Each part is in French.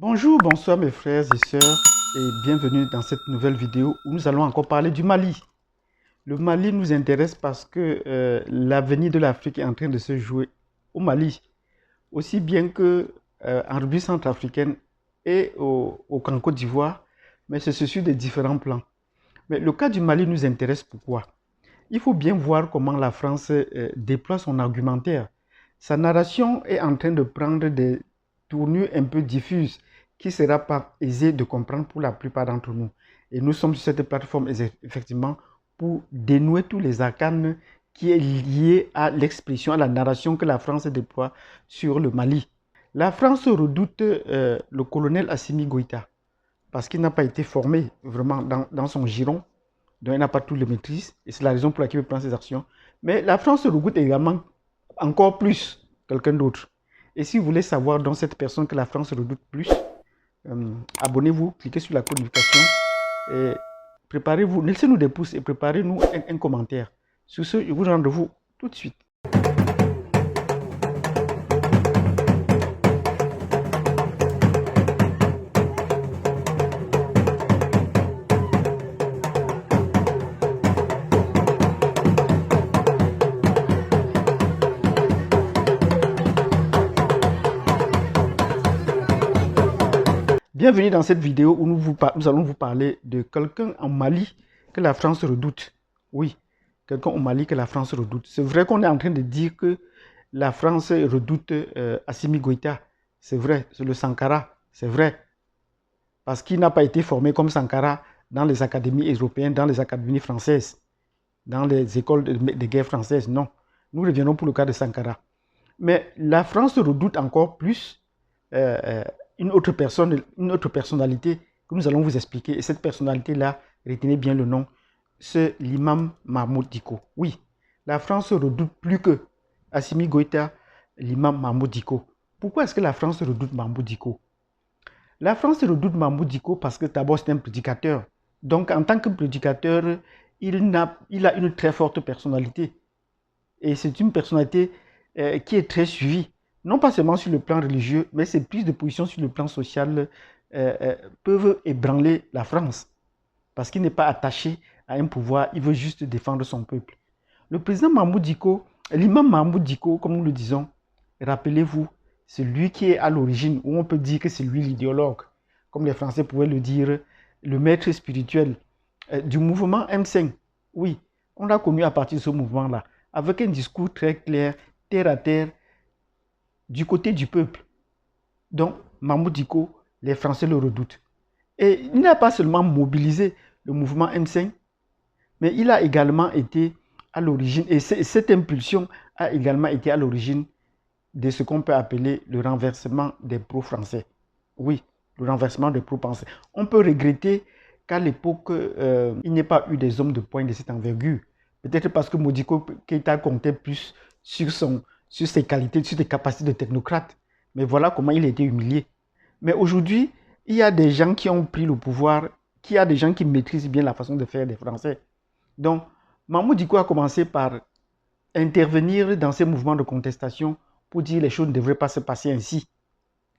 Bonjour, bonsoir mes frères et sœurs et bienvenue dans cette nouvelle vidéo où nous allons encore parler du Mali. Le Mali nous intéresse parce que l'avenir de l'Afrique est en train de se jouer au Mali, aussi bien que en République centrafricaine et au Côte d'Ivoire, mais c'est sur des différents plans. Mais le cas du Mali nous intéresse pourquoi? Il faut bien voir comment la France déploie son argumentaire. Sa narration est en train de prendre des tournures un peu diffuses qui ne sera pas aisé de comprendre pour la plupart d'entre nous. Et nous sommes sur cette plateforme effectivement pour dénouer tous les arcanes qui est lié à l'expression, à la narration que la France déploie sur le Mali. La France redoute le colonel Assimi Goïta parce qu'il n'a pas été formé vraiment dans son giron, donc il n'a pas tout le maîtrise, et c'est la raison pour laquelle il prend ses actions. Mais la France redoute également encore plus quelqu'un d'autre. Et si vous voulez savoir dans cette personne que la France redoute plus, abonnez-vous, cliquez sur la codification et préparez-vous, laissez-nous des pouces et préparez-nous un commentaire. Sur ce, je vous donne rendez-vous tout de suite. Bienvenue dans cette vidéo où nous allons vous parler de quelqu'un en Mali que la France redoute. Oui, quelqu'un au Mali que la France redoute. C'est vrai qu'on est en train de dire que la France redoute Assimi Goïta. C'est vrai, c'est le Sankara, c'est vrai. Parce qu'il n'a pas été formé comme Sankara dans les académies européennes, dans les académies françaises, dans les écoles de guerre françaises. Non, nous reviendrons pour le cas de Sankara. Mais la France redoute encore plus une autre personne, une autre personnalité que nous allons vous expliquer. Et cette personnalité-là, retenez bien le nom, c'est l'imam Mahmoud Dicko. Oui, la France redoute plus que Assimi Goïta, l'imam Mahmoud Dicko. Pourquoi est-ce que la France redoute Mahmoud Dicko? La France redoute Mahmoud Dicko parce que d'abord c'est un prédicateur. Donc en tant que prédicateur, il a une très forte personnalité. Et c'est une personnalité qui est très suivie, non pas seulement sur le plan religieux, mais ses prises de position sur le plan social peuvent ébranler la France. Parce qu'il n'est pas attaché à un pouvoir, il veut juste défendre son peuple. Le président Mahmoud Dicko, l'imam Mahmoud Dicko, comme nous le disons, rappelez-vous, c'est lui qui est à l'origine, où on peut dire que c'est lui l'idéologue, comme les Français pouvaient le dire, le maître spirituel du mouvement M5. Oui, on l'a connu à partir de ce mouvement-là, avec un discours très clair, terre à terre, du côté du peuple. Donc, Mahmoud Dicko, les Français le redoutent. Et il n'a pas seulement mobilisé le mouvement M5, mais il a également été à l'origine, et cette impulsion a également été à l'origine de ce qu'on peut appeler le renversement des pro-français. Oui, le renversement des pro-français. On peut regretter qu'à l'époque, il n'y ait pas eu des hommes de poing de cette envergure. Peut-être parce que Modico Keïta comptait plus sur ses qualités, sur ses capacités de technocrate. Mais voilà comment il a été humilié. Mais aujourd'hui, il y a des gens qui ont pris le pouvoir, il y a des gens qui maîtrisent bien la façon de faire des Français. Donc, Mahmoud Dicko a commencé par intervenir dans ces mouvements de contestation pour dire que les choses ne devraient pas se passer ainsi.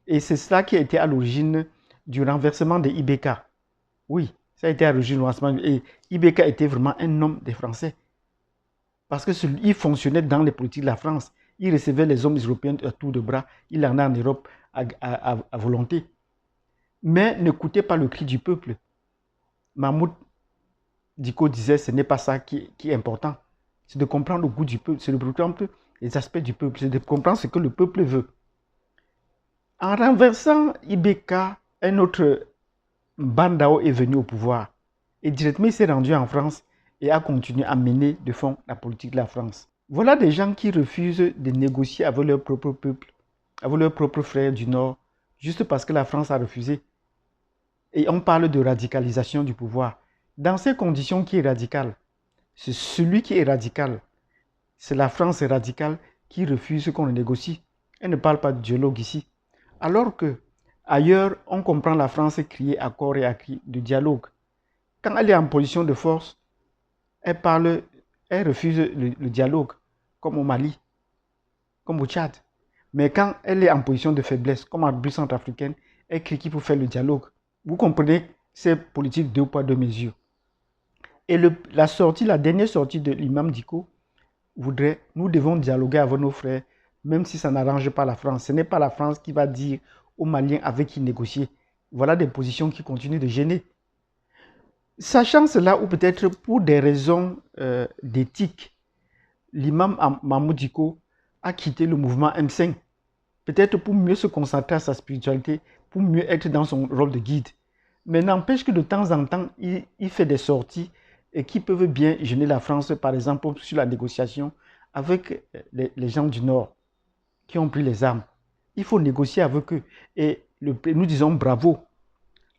Et c'est cela qui a été à l'origine du renversement de IBK. Oui, ça a été à l'origine du renversement. Et IBK était vraiment un homme des Français. Parce qu'il fonctionnait dans les politiques de la France. Il recevait les hommes européens à tour de bras. Il en a en Europe à volonté. Mais n'écoutez pas le cri du peuple. Mahmoud Dicko disait ce n'est pas ça qui est important. C'est de comprendre le goût du peuple, c'est de comprendre les aspects du peuple, c'est de comprendre ce que le peuple veut. En renversant IBK, un autre Bandao est venu au pouvoir. Et directement, il s'est rendu en France et a continué à mener de fond la politique de la France. Voilà des gens qui refusent de négocier avec leur propre peuple, avec leurs propres frères du Nord, juste parce que la France a refusé. Et on parle de radicalisation du pouvoir. Dans ces conditions, qui est radical? C'est celui qui est radical. C'est la France radicale qui refuse qu'on négocie. Elle ne parle pas de dialogue ici. Alors que ailleurs, on comprend la France crier à corps et à cri de dialogue. Quand elle est en position de force, elle refuse le dialogue, comme au Mali, comme au Tchad. Mais quand elle est en position de faiblesse, comme en République centrafricaine, est cliqué pour faire le dialogue. Vous comprenez ces politiques deux poids, deux mesures. Et la dernière sortie de l'imam Dicko voudrait, nous devons dialoguer avec nos frères, même si ça n'arrange pas la France. Ce n'est pas la France qui va dire aux Maliens avec qui négocier. Voilà des positions qui continuent de gêner. Sachant cela, ou peut-être pour des raisons d'éthique, l'imam Mahmoud Dicko a quitté le mouvement M5. Peut-être pour mieux se concentrer à sa spiritualité, pour mieux être dans son rôle de guide. Mais n'empêche que de temps en temps, il fait des sorties et qui peuvent bien gêner la France, par exemple, sur la négociation avec les gens du Nord qui ont pris les armes. Il faut négocier avec eux. Et nous disons bravo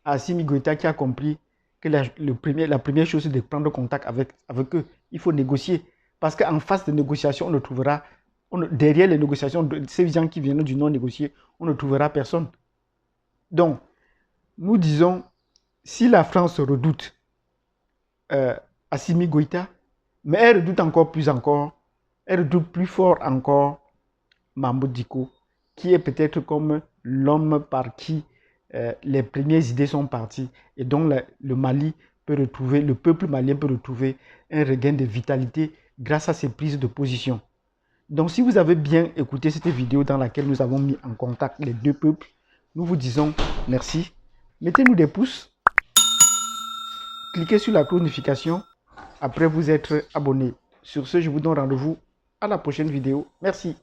à Assimi Goïta qui a compris que la première chose, c'est de prendre contact avec eux. Il faut négocier. Parce qu'en face de négociations, on ne trouvera, derrière les négociations, ces gens qui viennent du Nord négocier, on ne trouvera personne. Donc, nous disons, si la France redoute Assimi Goïta, mais elle redoute elle redoute plus fort encore Mahmoud Dicko, qui est peut-être comme l'homme par qui les premières idées sont parties et dont le Mali peut retrouver, le peuple malien peut retrouver un regain de vitalité grâce à ses prises de position. Donc si vous avez bien écouté cette vidéo dans laquelle nous avons mis en contact les deux peuples, nous vous disons merci. Mettez-nous des pouces, cliquez sur la cloche de notification après vous être abonné. Sur ce, je vous donne rendez-vous à la prochaine vidéo. Merci.